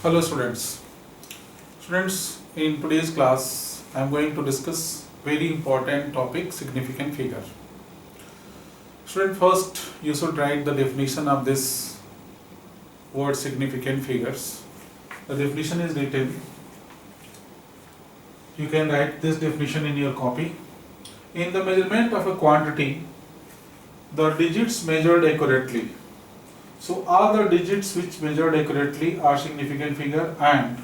Hello students. Students, in today's class I am going to discuss very important topic, significant figure. Student, first you should write the definition of this word significant figures. The definition is written. You can write this definition in your copy. In the measurement of a quantity, the digits measured accurately. So all the digits which measured accurately are significant figure, and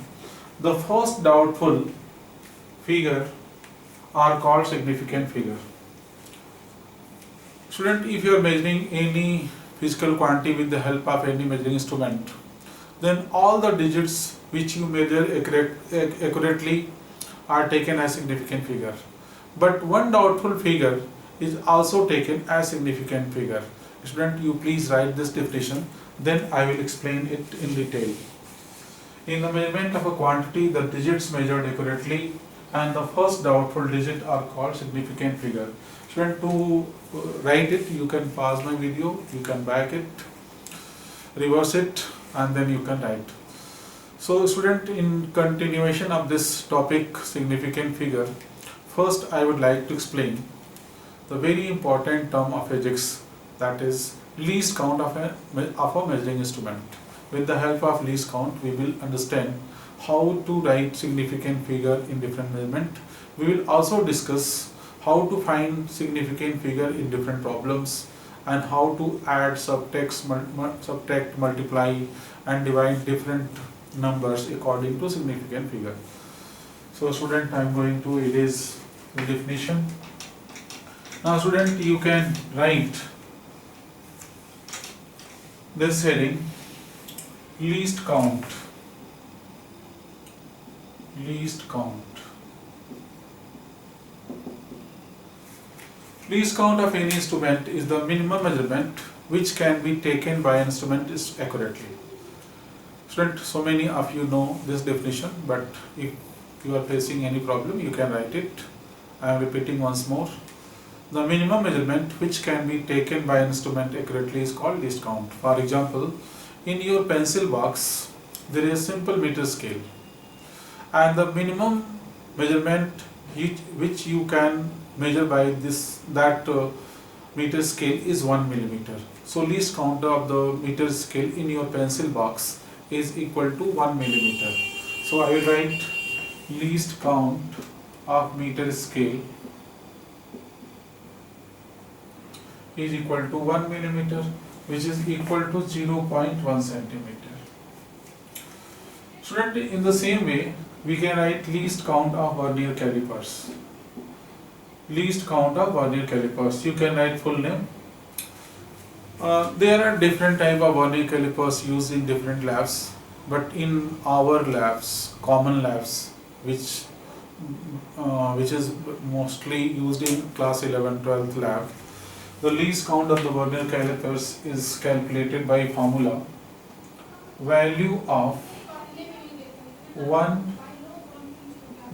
the first doubtful figure are called significant figure. Student, if you are measuring any physical quantity with the help of any measuring instrument, then all the digits which you measure accurately are taken as significant figure. But one doubtful figure is also taken as significant figure. Student, you please write this definition, then I will explain it in detail. In the measurement of a quantity, the digits measured accurately and the first doubtful digit are called significant figure. Student, to write it, you can pause my video, you can back it, reverse it, and then you can write. So student, in continuation of this topic, significant figure, first I would like to explain the very important term of physics, that is least count of a measuring instrument. With the help of least count, we will understand how to write significant figure in different measurement. We will also discuss how to find significant figure in different problems and how to add, subtract, multiply and divide different numbers according to significant figure. So student, I am going to erase the definition. Now student, you can write this heading, least count. Least count. Least count of any instrument is the minimum measurement which can be taken by an instrument accurately. Student, so many of you know this definition, but if you are facing any problem, you can write it. I am repeating once more. The minimum measurement which can be taken by an instrument accurately is called least count. For example, in your pencil box, there is a simple meter scale, and the minimum measurement which you can measure by that meter scale is 1 millimeter. So least count of the meter scale in your pencil box is equal to 1 millimeter. So I will write least count of meter scale is equal to 1 millimeter, which is equal to 0.1 centimeter. Student, in the same way, we can write least count of vernier calipers. Least count of vernier calipers. You can write full name. There are different type of vernier calipers used in different labs, but in our labs, common labs, which is mostly used in class 11, 12th lab, the least count of the vernier calipers is calculated by formula value of 1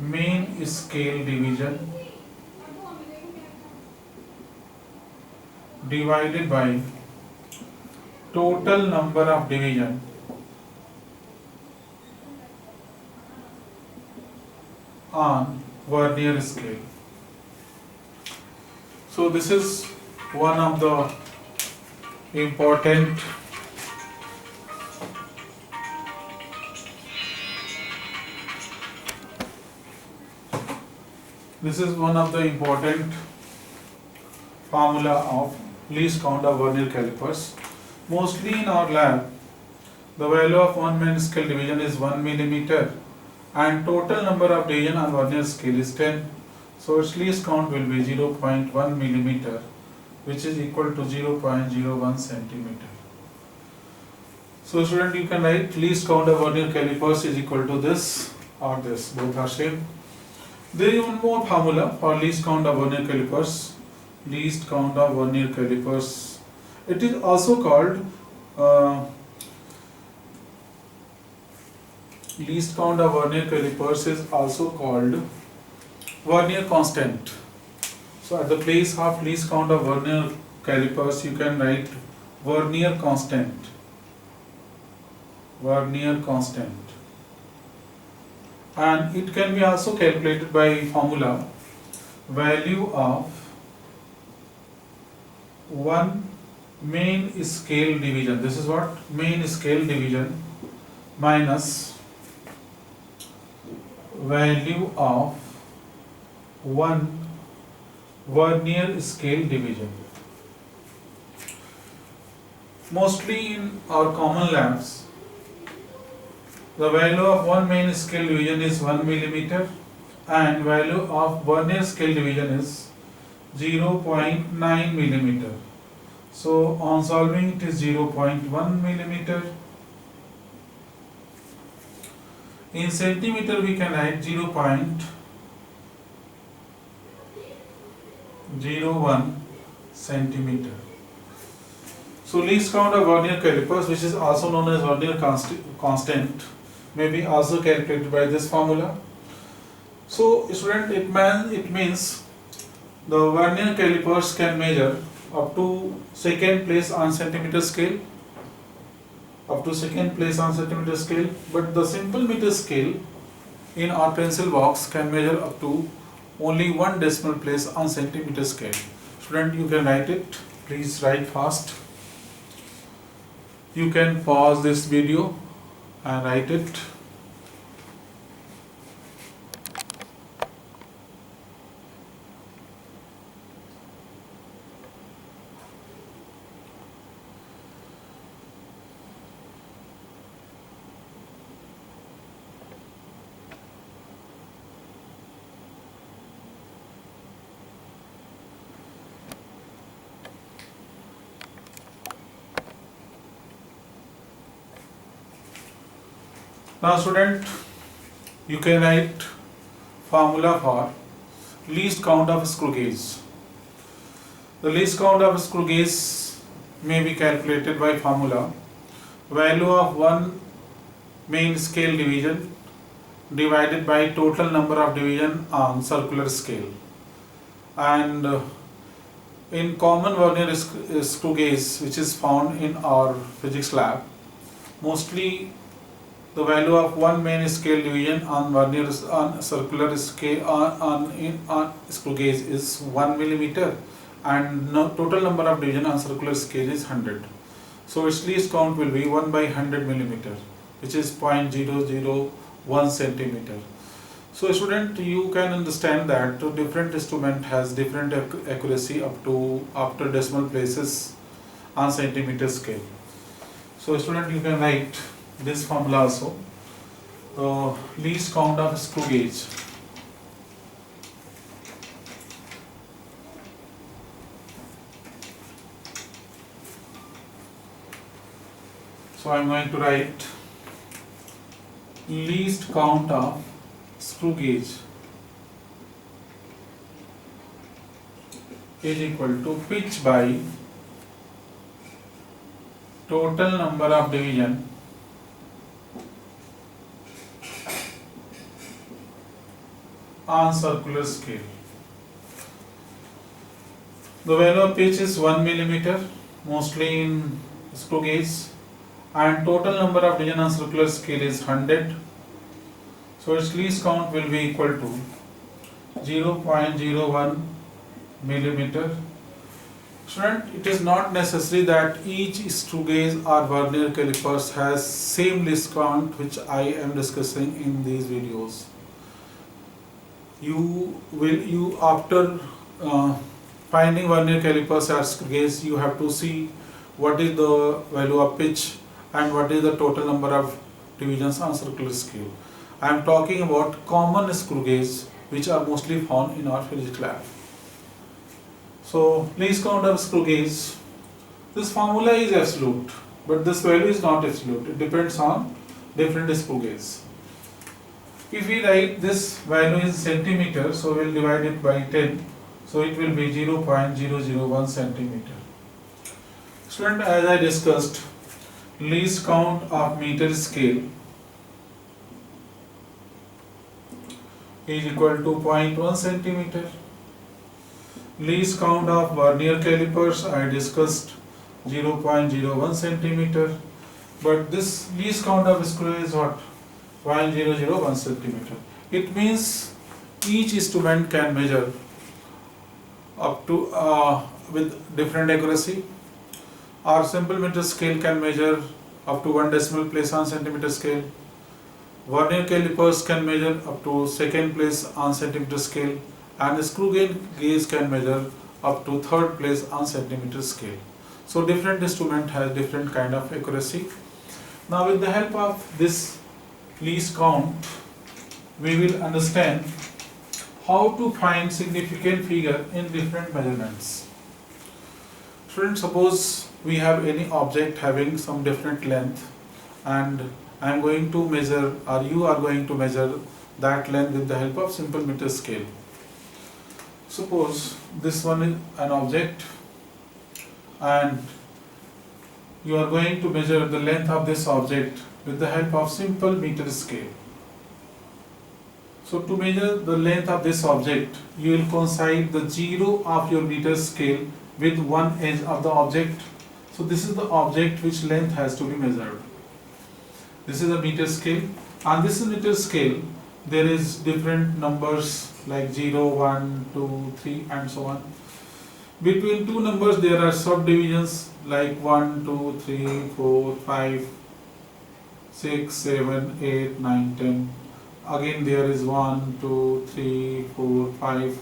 main scale division divided by total number of division on vernier scale. So this is one of the important formula of least count of vernier calipers. Mostly in our lab, the value of 1 main scale division is 1 millimeter and total number of division on vernier scale is 10. So its least count will be 0.1 millimeter, which is equal to 0.01 centimeter. So student, you can write least count of vernier calipers is equal to this or this, both are same. There is one more formula for least count of vernier calipers. Least count of vernier calipers. It is also called least count of vernier calipers is also called vernier constant. So at the place of least count of vernier calipers, you can write vernier constant. Vernier constant. and it can be also calculated by formula value of one main scale division. This is what main scale division minus value of one vernier scale division. Mostly in our common labs, the value of one main scale division is 1 millimeter and value of vernier scale division is 0.9 millimeter. So on solving it is 0.1 millimeter. In centimeter we can write 0.01 centimeter. So least count of vernier calipers, which is also known as vernier constant, may be also calculated by this formula. So student, it means the vernier calipers can measure up to second place on centimeter scale, but the simple meter scale in our pencil box can measure up to only one decimal place on centimeter scale. Student, you can write it. Please write fast. You can pause this video and write it. Now student, you can write formula for least count of screw gauge. The least count of screw gauge may be calculated by formula value of one main scale division divided by total number of division on circular scale. And in common vernier screw gauge, which is found in our physics lab, mostly the value of one main scale division on vernier on circular scale on screw gauge is 1 millimeter, and total number of division on circular scale is 100. So its least count will be 1 by 100 millimeter, which is 0.001 centimeter. So student, you can understand that different instrument has different accuracy up to after decimal places on centimeter scale. So student, you can write this formula also. Least count of screw gauge. So I am going to write least count of screw gauge is equal to pitch by total number of division on circular scale. The value of pitch is 1 millimeter, mostly in screw gauge, and total number of division on circular scale is 100. So its least count will be equal to 0.01 millimeter. Student, it is not necessary that each screw gauge or vernier calipers has same least count which I am discussing in these videos. You after finding vernier calipers or screw gauge, you have to see what is the value of pitch and what is the total number of divisions on circular scale. I am talking about common screw gauge which are mostly found in our physics lab. So least count of screw gauge, this formula is absolute, but this value is not absolute. It depends on different screw gauge. If we write this value in centimeter, so we will divide it by 10, so it will be 0.001 centimeter. Student, as I discussed, least count of meter scale is equal to 0.1 centimeter. Least count of vernier calipers I discussed 0.01 centimeter, but this least count of screw is what? while 001 centimeter. It means each instrument can measure up to with different accuracy. Our simple meter scale can measure up to 1 decimal place on centimeter scale. Vernier calipers can measure up to second place on centimeter scale, and the screw gauge can measure up to third place on centimeter scale. So different instrument has different kind of accuracy. Now with the help of this least count, we will understand how to find significant figure in different measurements. Students, suppose we have any object having some different length, and I am going to measure, or you are going to measure that length with the help of simple meter scale. Suppose this one is an object, and you are going to measure the length of this object with the help of simple meter scale. So to measure the length of this object, you will coincide the zero of your meter scale with one edge of the object. So this is the object which length has to be measured. This is a meter scale, and this is meter scale. There is different numbers like 0, 1, 2, 3 and so on. Between two numbers there are subdivisions like 1, 2, 3, 4, 5, 6, 7, 8, 9, 10. Again there is 1, 2, 3, 4, 5,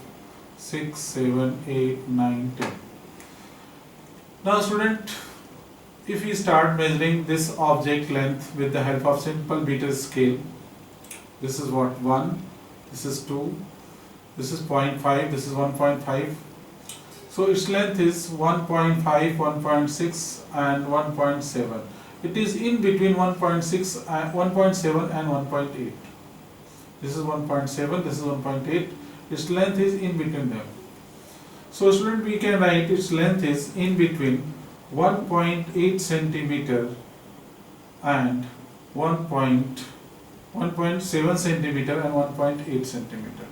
6, 7, 8, 9, 10. Now student, if we start measuring this object length with the help of simple meter scale, this is what, 1, this is 2, this is 0.5, this is 1.5. So its length is 1.5, 1.6 and 1.7. It is in between 1.6, 1.7 and 1.8. This is 1.7, this is 1.8. Its length is in between them. So student, we can write its length is in between 1.8 centimeter and 1.7 centimeter and 1.8 centimeter.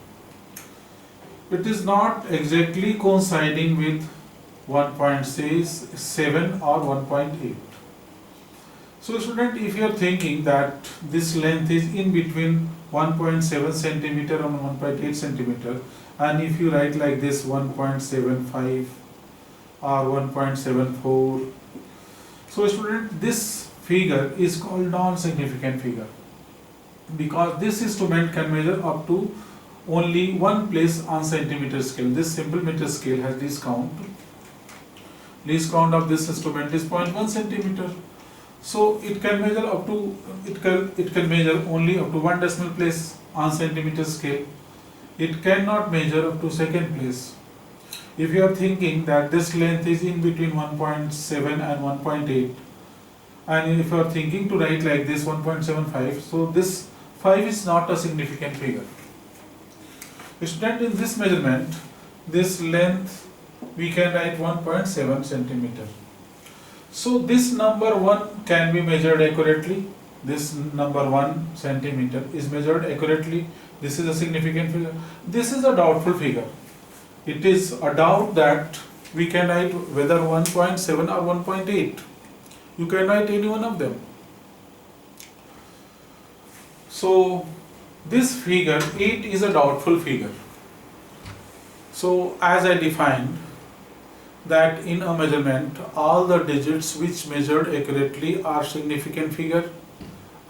It is not exactly coinciding with 1.7 or 1.8. So student, if you are thinking that this length is in between 1.7 centimeter and 1.8 centimeter, and if you write like this 1.75 or 1.74, so student, this figure is called non-significant figure, because this instrument can measure up to only one place on centimeter scale. This simple meter scale has least count. Least count of this instrument is 0.1 centimeter. So it can measure up to, it can measure only up to 1 decimal place on centimeter scale. It cannot measure up to second place. If you are thinking that this length is in between 1.7 and 1.8, and if you are thinking to write like this 1.75, so this 5 is not a significant figure. Student, in this measurement, this length we can write 1.7 centimeter. So this number 1 can be measured accurately. This number 1 centimeter is measured accurately. This is a significant figure. This is a doubtful figure. It is a doubt that we can write whether 1.7 or 1.8. You can write any one of them. So this figure 8 is a doubtful figure. So as I defined, that in a measurement all the digits which measured accurately are significant figure,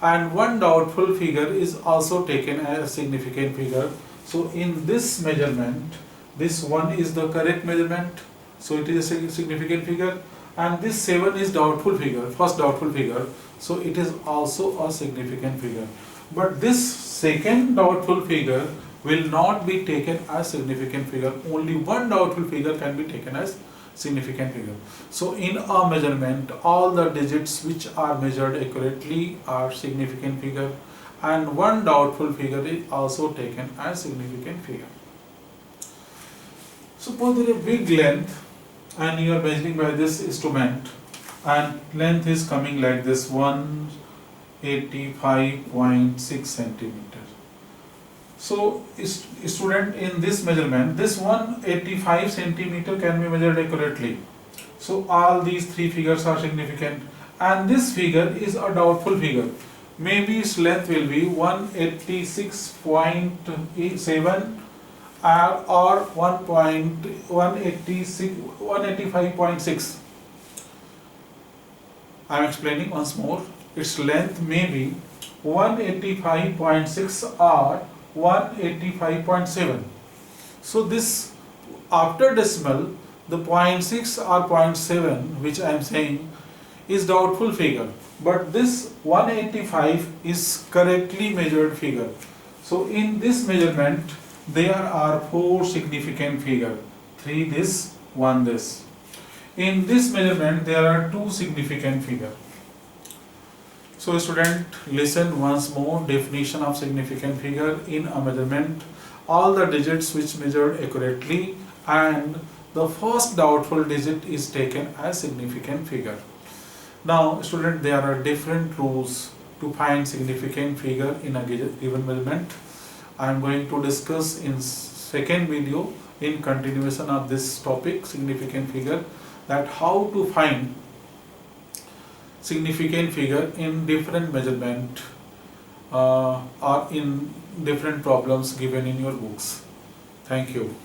and one doubtful figure is also taken as a significant figure. So in this measurement, this 1 is the correct measurement, so it is a significant figure, and this 7 is doubtful figure, first doubtful figure, so it is also a significant figure. But this second doubtful figure will not be taken as significant figure. Only one doubtful figure can be taken as significant figure. So in a measurement, all the digits which are measured accurately are significant figure, and one doubtful figure is also taken as significant figure. Suppose there is a big length and you are measuring by this instrument, and length is coming like this 185.6 centimeter. So student, in this measurement, this 185 centimeter can be measured accurately. So all these three figures are significant, and this figure is a doubtful figure. maybe its length will be 186.7 or 185.6. I am explaining once more. Its length may be 185.6 or 185.7. So this, after decimal, the 0.6 or 0.7 which I am saying is doubtful figure, but this 185 is correctly measured figure. So in this measurement there are 4 significant figure, 3 this, 1 this. In this measurement there are 2 significant figure. So student, listen once more. Definition of significant figure: in a measurement, all the digits which measured accurately and the first doubtful digit is taken as significant figure. Now student, there are different rules to find significant figure in a given measurement. I am going to discuss in second video, in continuation of this topic, significant figure, that how to find significant figure in different measurement or in different problems given in your books. Thank you.